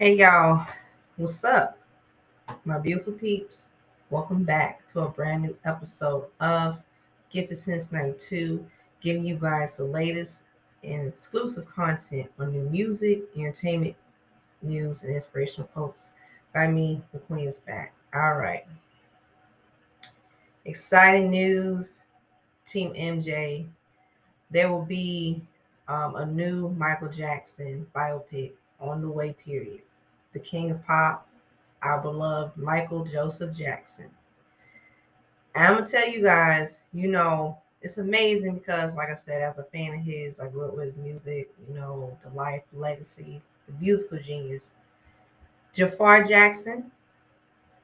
Hey y'all, what's up, my beautiful peeps? Welcome back to a brand new episode of Gifted Since 92, giving you guys the latest and exclusive content on new music, entertainment, news, and inspirational quotes by me. The Queen is back. All right, exciting news, Team MJ. There will be a new Michael Jackson biopic on the way. Period. The King of Pop, our beloved Michael Joseph Jackson. And I'm gonna tell you guys, it's amazing because, like I said, as a fan of his, I grew up with his music, the life, legacy, the musical genius. Jaafar Jackson,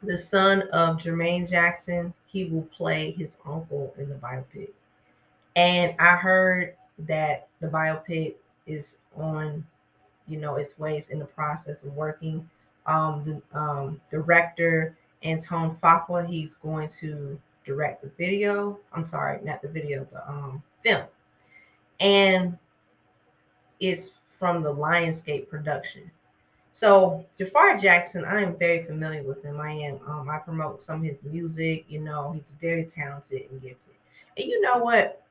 the son of Jermaine Jackson, he will play his uncle in the biopic. And I heard that the biopic is on, its ways in the process of working. The director Anton Fakwa, he's going to direct the video. I'm sorry, not the video, the film, and it's from the Lionsgate production. So Jafar Jackson, I am very familiar with him. I promote some of his music. He's very talented and gifted. And you know what?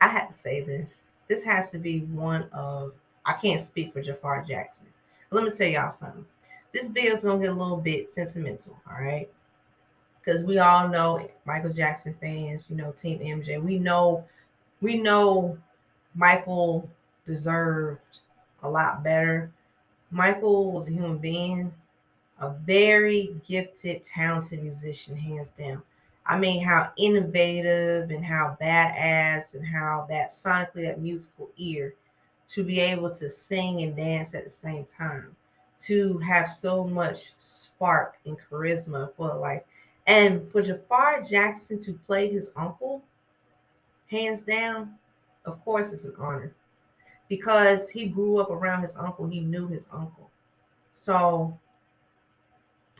I had to say this. This has to be one of. I can't speak for Jafar Jackson. But let me tell y'all something. This video is gonna get a little bit sentimental, all right? Because we all know Michael Jackson fans. Team MJ. We know Michael deserved a lot better. Michael was a human being, a very gifted, talented musician, hands down. I mean, how innovative and how badass and how that sonically, that musical ear to be able to sing and dance at the same time, to have so much spark and charisma for life. And for Jafar Jackson to play his uncle, hands down, of course, it's an honor because he grew up around his uncle. He knew his uncle. So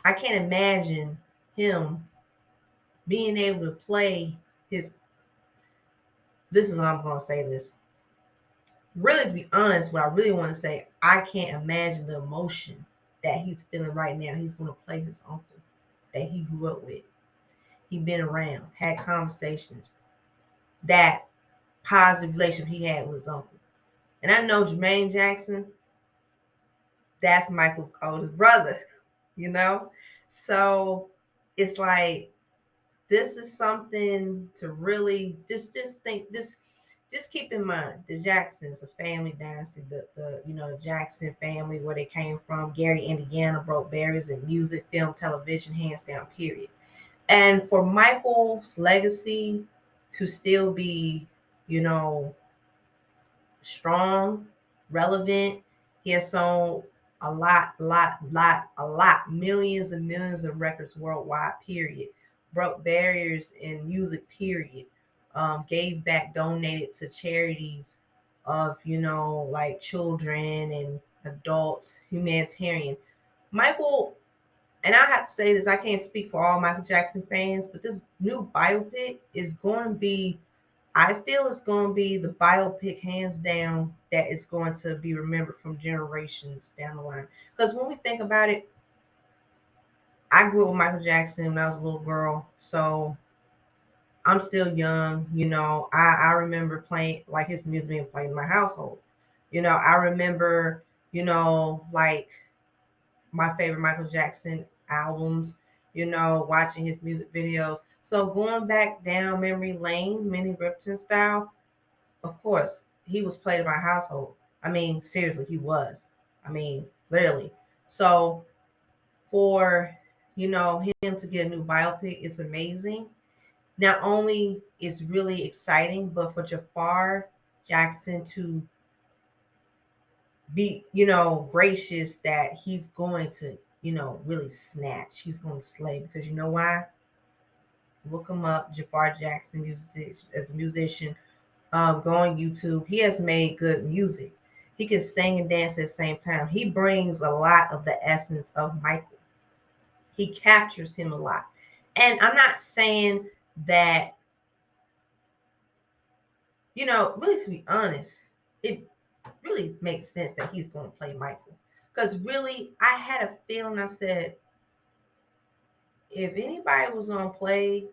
I can't imagine him being able to play his. This is how I'm going to say this. Really, to be honest, what I really want to say, I can't imagine the emotion that he's feeling right now. He's going to play his uncle that he grew up with. He been around, had conversations, that positive relationship he had with his uncle. And I know Jermaine Jackson, that's Michael's oldest brother, you know? So it's like this is something to really just think this. Just keep in mind the Jacksons, a family dynasty, the Jackson family, where they came from. Gary, Indiana, broke barriers in music, film, television, hands down, period. And for Michael's legacy to still be, you know, strong, relevant, he has sold a lot, millions and millions of records worldwide, period. Broke barriers in music, period. Gave back, donated to charities of, like children and adults, humanitarian. Michael, and I have to say this, I can't speak for all Michael Jackson fans, but this new biopic is going to be, I feel it's going to be the biopic hands down that is going to be remembered from generations down the line. Because when we think about it, I grew up with Michael Jackson when I was a little girl. So I'm still young. I remember playing, like, his music being played in my household. I remember, like my favorite Michael Jackson albums, watching his music videos. So going back down memory lane, Minnie Riperton style, of course, he was played in my household. I mean, seriously, he was. I mean, literally. So for him to get a new biopic, it's amazing. Not only is really exciting, but for Jafar Jackson to be, gracious that he's going to, really snatch. He's going to slay because you know why? Look him up, Jafar Jackson, music as a musician. Go on YouTube. He has made good music. He can sing and dance at the same time. He brings a lot of the essence of Michael. He captures him a lot. And I'm not saying that, really, to be honest, it really makes sense that he's going to play Michael. Because really, I had a feeling. I said, if anybody was gonna play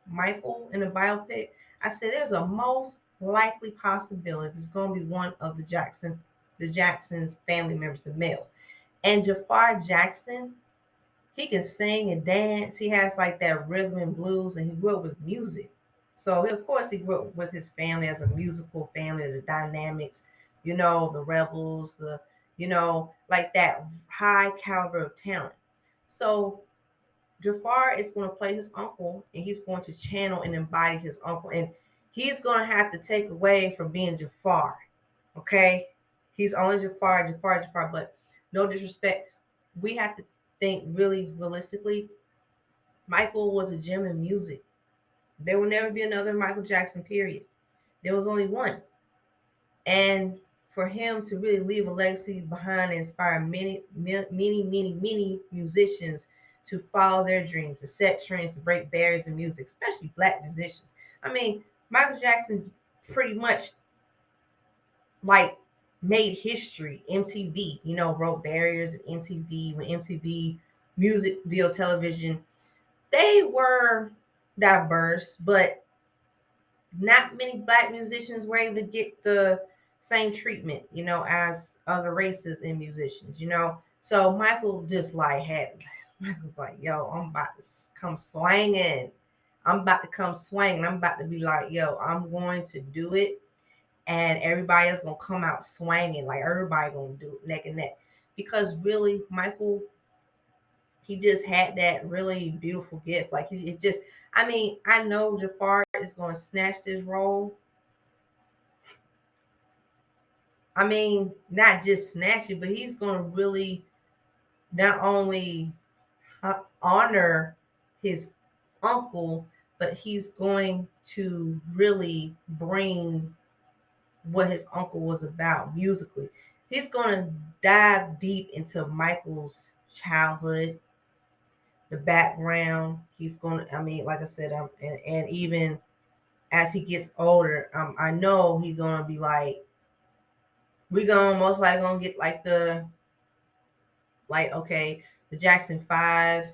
Michael in a biopic, I said there's a most likely possibility it's gonna be one of the Jackson's family members, the males. And Jafar Jackson, he can sing and dance. He has like that rhythm and blues, and he grew up with music. So of course he grew up with his family as a musical family, the dynamics, the rebels, like that high caliber of talent. So Jafar is going to play his uncle, and he's going to channel and embody his uncle, and he's going to have to take away from being Jafar. Okay, he's only Jafar, Jafar, Jafar, but no disrespect. We have to think really realistically. Michael was a gem in music. There will never be another Michael Jackson. Period. There was only one, and for him to really leave a legacy behind and inspire many musicians to follow their dreams, to set trends, to break barriers in music, especially black musicians. I mean, Michael Jackson pretty much like made history. MTV, broke barriers at MTV when MTV music video television, they were diverse, but not many black musicians were able to get the same treatment, as other races and musicians. So Michael just like had, Michael's like, yo, I'm about to come swinging. I'm about to come swinging. I'm about to be like, yo, I'm going to do it. And everybody else going to come out swinging. Like everybody going to do it neck and neck. Because really, Michael, he just had that really beautiful gift. Like he it just, I mean, I know Jafar is going to snatch this role. I mean, not just snatch it, but he's going to really not only honor his uncle, but he's going to really bring what his uncle was about musically. He's going to dive deep into Michael's childhood, the background. He's going to, I mean, like I said, and even as he gets older, I know he's going to be like, we gonna most likely gonna get like okay, the Jackson 5,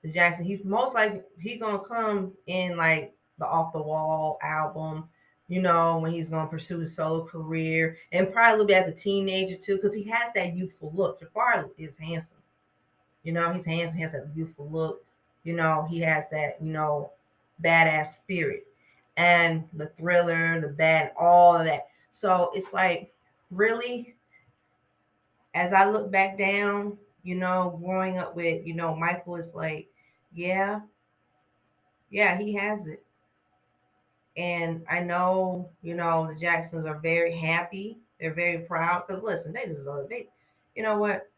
the Jackson, he's most likely he gonna come in like the Off the Wall album, when he's gonna pursue his solo career, and probably a little bit as a teenager too, because he has that youthful look. Jafar is handsome. He's handsome, he has that youthful look. He has that, badass spirit. And the thriller, the bad, all of that. So it's like really, as I look back down, growing up with, Michael is like, yeah, yeah, he has it. And I know, the Jacksons are very happy. They're very proud because listen, they deserve it. You know what?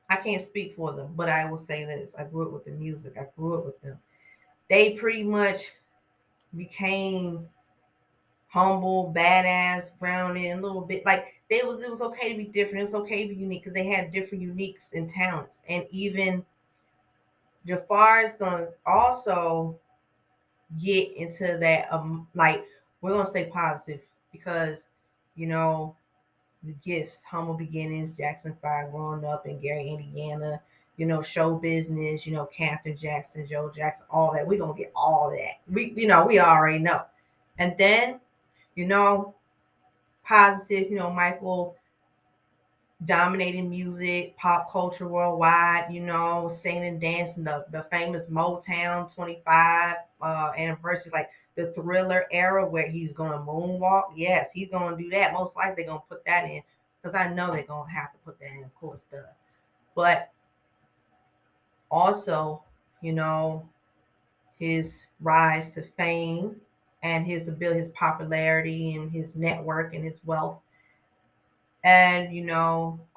I can't speak for them, but I will say this. I grew up with the music. I grew up with them. They pretty much became humble, badass, grounded, and a little bit like it was okay to be different. It was okay to be unique because they had different uniques and talents. And even Jafar is gonna also get into that like we're gonna say positive because you know the gifts, humble beginnings, Jackson 5 growing up in Gary, Indiana, show business, Catherine Jackson, Joe Jackson, all that. We're gonna get all of that. We already know. And then, you know, positive, Michael dominating music, pop culture worldwide, singing and dancing, the famous Motown 25 anniversary, like the Thriller era where he's going to moonwalk. Yes, he's going to do that. Most likely they're going to put that in because I know they're going to have to put that in, of course, duh. But also, you know, his rise to fame and his ability, his popularity and his network and his wealth. And,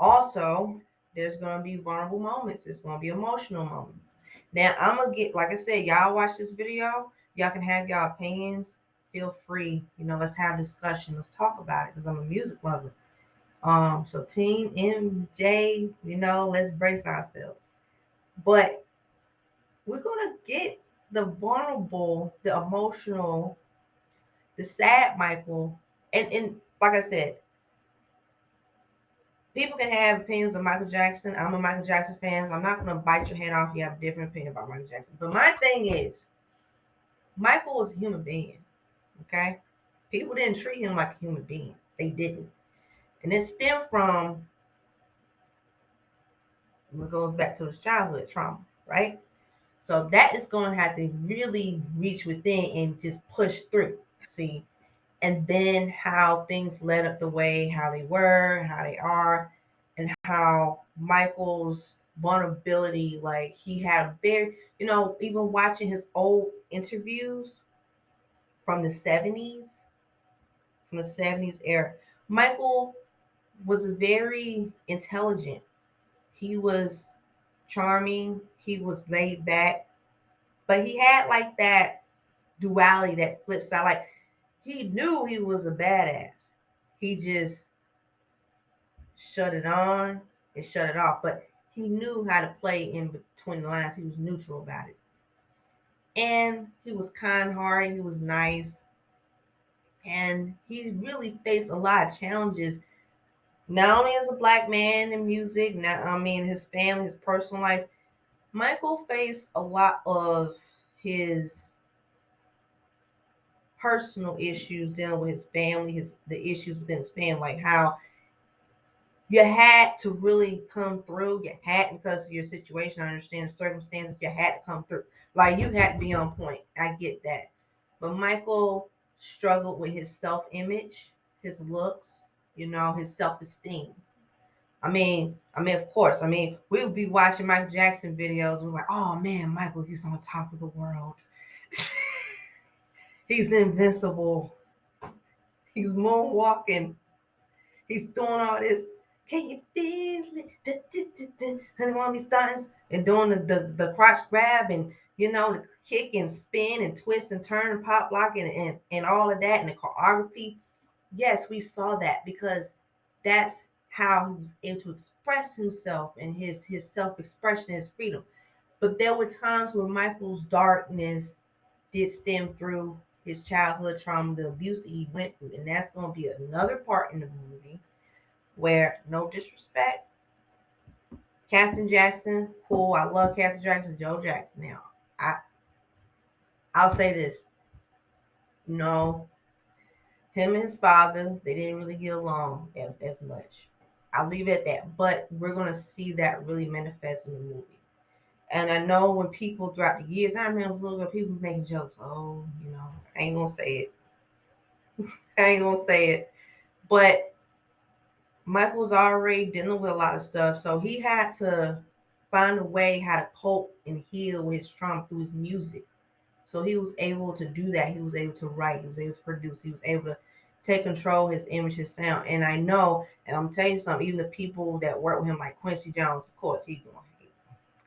also there's going to be vulnerable moments. There's going to be emotional moments. Now, I'm going to get, like I said, y'all watch this video. Y'all can have y'all opinions. Feel free. Let's have discussion. Let's talk about it because I'm a music lover. So Team MJ, let's brace ourselves. But we're going to get the vulnerable, the emotional, the sad Michael. And like I said, People can have opinions of Michael Jackson. I'm a Michael Jackson fan, so I'm not gonna bite your head off if you have a different opinion about Michael Jackson. But my thing is, Michael was a human being. Okay, people didn't treat him like a human being. They didn't, and it stemmed from it goes back to his childhood trauma, right? So that is going to have to really reach within and just push through. See, and then how things led up the way how they were, how they are, and how Michael's vulnerability, like he had very, even watching his old interviews from the 70s, from the 70s era, Michael was very intelligent. He was charming, he was laid back, but he had like that duality, that flip side. Like he knew he was a badass. He just shut it on and shut it off. But he knew how to play in between the lines. He was neutral about it. And he was kind hearted, he was nice. And he really faced a lot of challenges, not only as a black man in music, not I mean his family, his personal life. Michael faced a lot of his personal issues dealing with his family, the issues within his family, like how you had to really come through. You had, because of your situation, I understand the circumstances, you had to come through. Like you had to be on point. I get that. But Michael struggled with his self image, his looks, his self esteem. Of course, we would be watching Michael Jackson videos. And we're like, oh man, Michael, he's on top of the world. He's invincible. He's moonwalking. He's doing all this. Can you feel it? And all these things and doing the crotch grab and the kick and spin and twist and turn and pop lock and all of that and the choreography. Yes, we saw that because that's how he was able to express himself and his self expression, his freedom. But there were times where Michael's darkness did stem through his childhood trauma, the abuse that he went through, and that's going to be another part in the movie where, no disrespect, Captain Jackson, cool. I love Captain Jackson, Joe Jackson. Now, I I'll say this, no, him and his father, they didn't really get along as much. I'll leave it at that. But we're gonna see that really manifest in the movie. And I know when people throughout the years, I remember little girl, people making jokes. Oh, I ain't gonna say it. I ain't gonna say it. But Michael's already dealing with a lot of stuff, so he had to find a way how to cope and heal his trauma through his music. So he was able to do that. He was able to write. He was able to produce. He was able to take control of his image, his sound. And I know, and I'm telling you something, even the people that work with him, like Quincy Jones, of course, he's going to hate.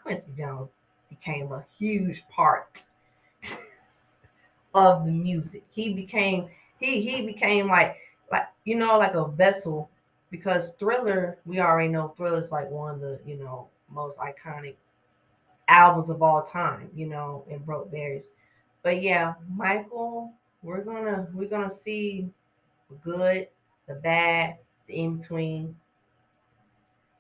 Quincy Jones became a huge part of the music. He became like like a vessel, because Thriller, we already know Thriller is like one of the most iconic albums of all time, and broke berries. But yeah, Michael, we're gonna see the good, the bad, the in between,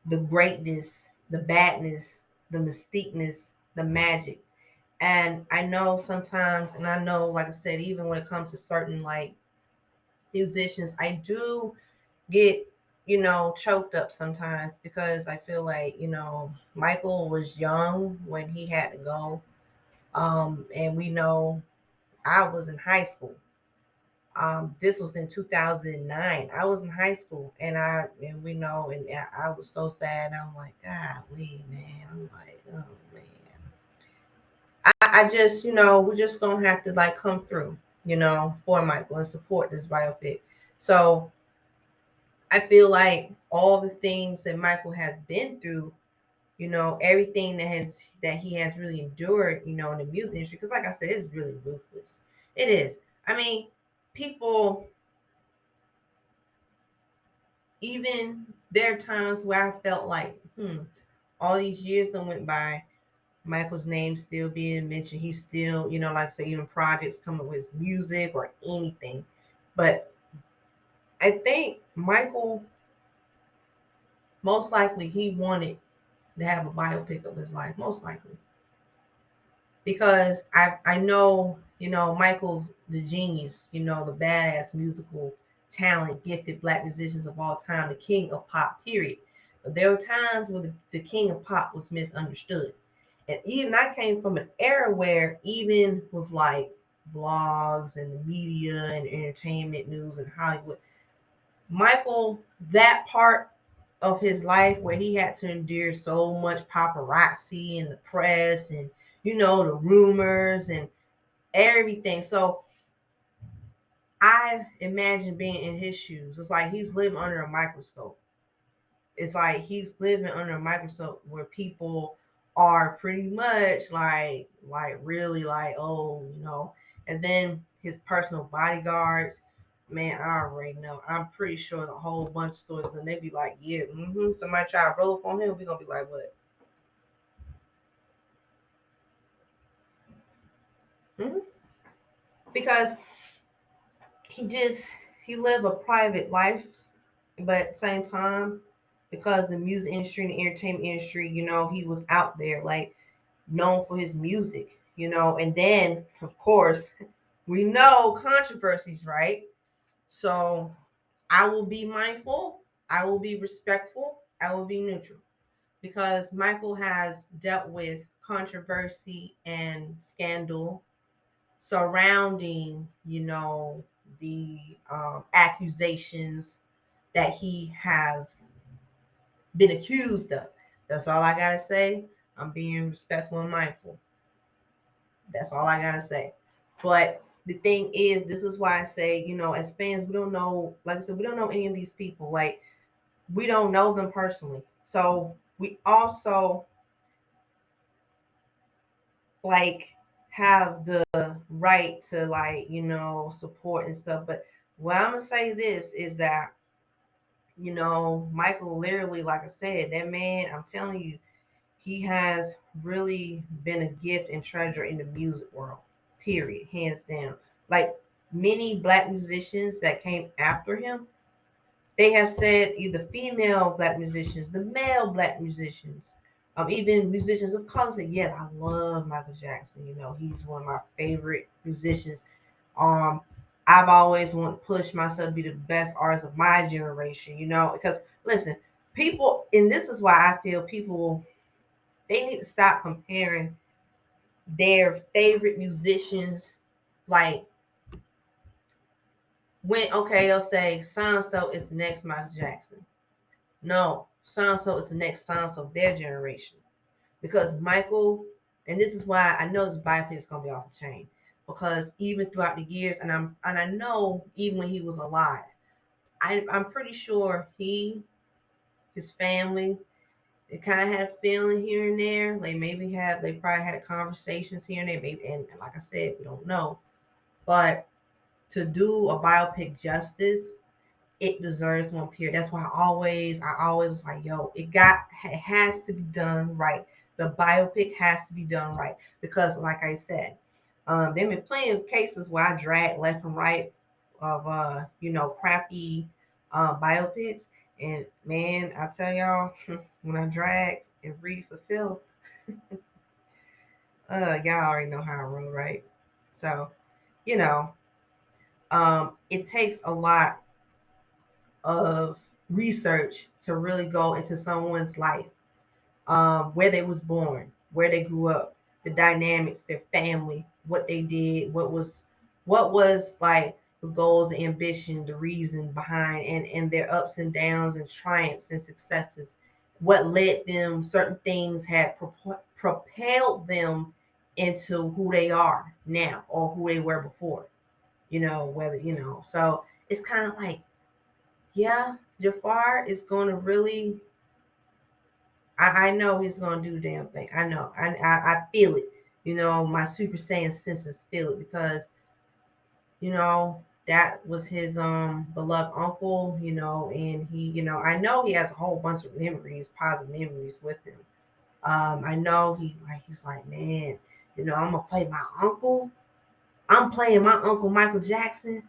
the greatness, the badness, the mystiqueness, the magic. And I know sometimes, and I know, like I said, even when it comes to certain like musicians, I do get choked up sometimes because I feel like Michael was young when he had to go, and we know I was in high school. This was in 2009. I was in high school, and we know, and I was so sad. I'm like, golly, man. I'm like, oh man. I just, we're just gonna have to like come through, for Michael and support this biopic. So I feel like all the things that Michael has been through, everything that he has really endured, in the music industry, because like I said, it's really ruthless. It is. I mean, people, even there are times where I felt like, all these years that went by, Michael's name still being mentioned. He's still, like I say, even projects coming with his music or anything. But I think Michael Most likely he wanted to have a biopic of his life, most likely. Because I know, Michael the genius, the badass musical talent, gifted black musicians of all time, the king of pop, period. But there were times when the king of pop was misunderstood. And even I came from an era where, even with like blogs and the media and entertainment news and Hollywood, Michael, that part of his life where he had to endure so much paparazzi and the press and the rumors and everything. So I imagine being in his shoes. It's like he's living under a microscope. It's like he's living under a microscope where people are pretty much like really like, oh, and then his personal bodyguards. Man, I already know. I'm pretty sure there's a whole bunch of stories when they be like, yeah, somebody try to roll up on him, we gonna be like, what? hmm Because he just he lived a private life, but at the same time, because the music industry and the entertainment industry, he was out there, like known for his music, and then of course we know controversies, right? So I will be mindful, I will be respectful, I will be neutral, because Michael has dealt with controversy and scandal surrounding, the accusations that he have been accused of. That's all I gotta say. I'm being respectful and mindful. That's all I gotta say. But the thing is, this is why I say, as fans, we don't know. Like I said, we don't know any of these people. Like, we don't know them personally. So we also like have the right to like support and stuff. But what I'm gonna say this is that Michael literally, like I said, that man, I'm telling you, he has really been a gift and treasure in the music world, period, hands down. Like many black musicians that came after him, they have said, either female black musicians, the male black musicians, even musicians of color say, yes, I love Michael Jackson. He's one of my favorite musicians. Um, I've always wanted to push myself to be the best artist of my generation, because listen, people, and this is why I feel people, they need to stop comparing their favorite musicians. Like, when, okay, they'll say so and so is the next Michael Jackson. No, so and so is the next so and so of their generation. Because Michael, and this is why I know this biopic is gonna be off the chain. Because even throughout the years, and I know even when he was alive, I'm pretty sure his family, they kind of had a feeling here and there. They probably had conversations here and there. Maybe, and like I said, we don't know. But to do a biopic justice, it deserves one period. That's why I always was like, yo, it has to be done right. The biopic has to be done right because, like I said, they've been plenty of cases where I drag left and right of crappy biopics, and man, I tell y'all, when I drag and read for Phil, y'all already know how I roll, right? So, you know, it takes a lot of research to really go into someone's life, where they was born, where they grew up, the dynamics, their family, what they did, what was like the goals, the ambition, the reason behind, and their ups and downs and triumphs and successes. What led them, certain things had propelled them into who they are now or who they were before. Whether so it's kind of like, yeah, Jafar is going to really. I know he's going to do the damn thing. I know. I feel it. My Super Saiyan senses feel it because that was his beloved uncle. And he I know he has a whole bunch of memories, positive memories with him. I know he's like, man, I'm gonna play my uncle. I'm playing my uncle Michael Jackson,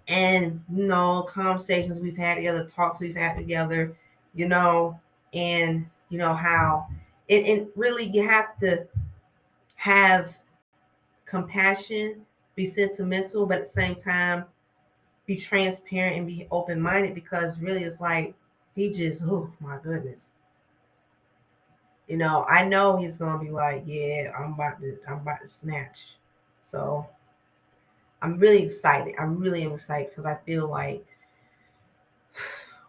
and conversations we've had together, talks we've had together, you know And how and really you have to have compassion, be sentimental, but at the same time be transparent and be open minded, because really it's like he just, oh my goodness. I know he's gonna be like, yeah, I'm about to snatch. So I'm really excited. I'm really excited because I feel like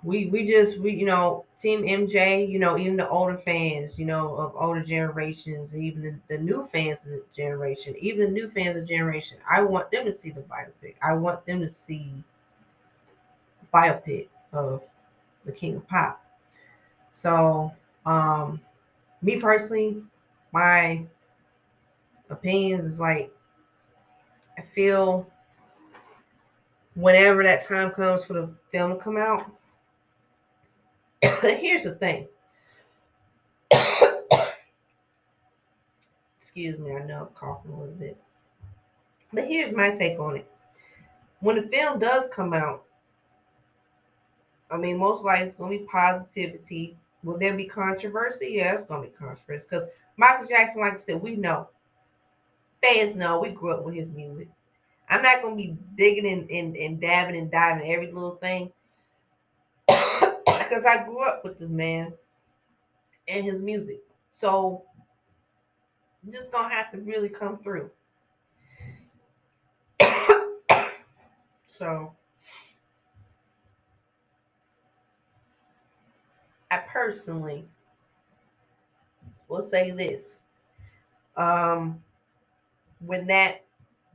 we Team MJ, even the older fans, of older generations, even the new fans of the generation, even the new fans of the generation, I want them to see the biopic. I want them to see the biopic of the King of Pop. So, um, me personally, my opinions is like, I feel whenever that time comes for the film to come out, here's the thing. Excuse me, I know I'm coughing a little bit. But here's my take on it. When the film does come out, I mean, most likely it's going to be positivity. Will there be controversy? Yeah, it's going to be controversy. Because Michael Jackson, like I said, we know. Fans know. We grew up with his music. I'm not going to be digging and dabbing and diving every little thing. Because I grew up with this man and his music. So, just going to have to really come through. So, I personally will say this. Um, when that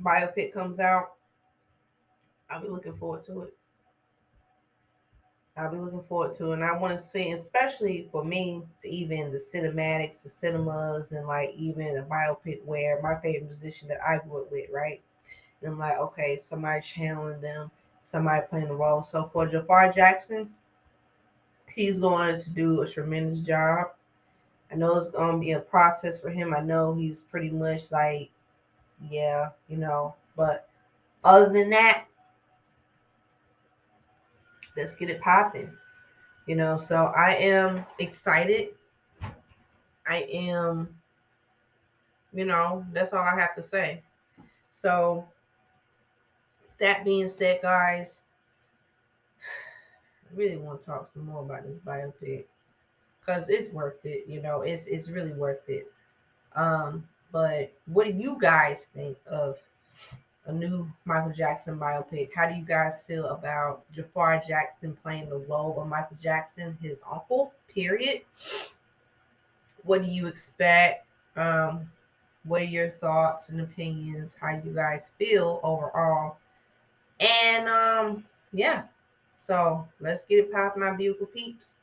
biopic comes out, I'll be looking forward to it. I'll be looking forward to it. And I want to see, especially for me, to even the cinematics, the cinemas, and like even a biopic where my favorite musician that I grew up with, right? And I'm like, okay, somebody channeling them, somebody playing the role. So for Jaafar Jackson, he's going to do a tremendous job. I know it's going to be a process for him. I know he's pretty much like, yeah, but other than that, let's get it popping. So I am excited. I am, that's all I have to say. So that being said, guys, I really want to talk some more about this biopic because it's worth it. It's really worth it. But what do you guys think of a new Michael Jackson biopic? How do you guys feel about Jafar Jackson playing the role of Michael Jackson, his uncle? Period. What do you expect? What are your thoughts and opinions? How you guys feel overall? And yeah. So let's get it popping, my beautiful peeps.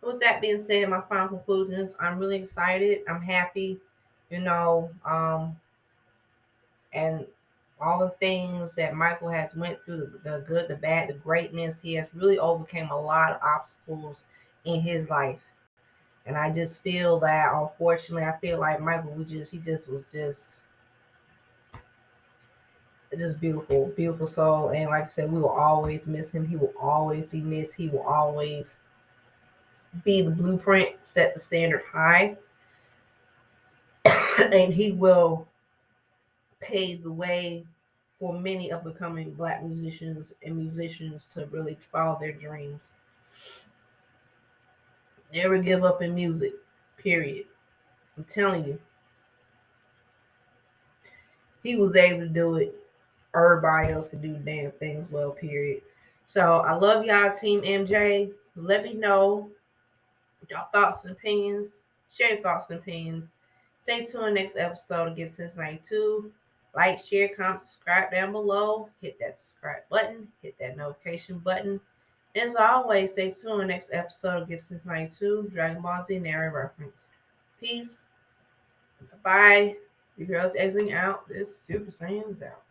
With that being said, my final conclusions, I'm really excited. I'm happy, and all the things that Michael has went through, the good, the bad, the greatness, he has really overcame a lot of obstacles in his life. And I just feel that, unfortunately, I feel like Michael, he just was just beautiful, beautiful soul. And like I said, we will always miss him. He will always be missed. He will always be the blueprint, set the standard high, and he will pave the way for many of becoming Black musicians and musicians to really follow their dreams. Never give up in music, period. I'm telling you, he was able to do it. Everybody else could do damn things well, period. So I love y'all, Team MJ. Let me know y'all thoughts and opinions. Share your thoughts and opinions. Stay tuned next episode of Give Since 92. Like, share, comment, subscribe down below. Hit that subscribe button. Hit that notification button. And as always, stay tuned next episode of Give Since 92. Dragon Ball Z narrative reference. Peace. Bye. Your girl's exiting out. This Super Saiyan's out.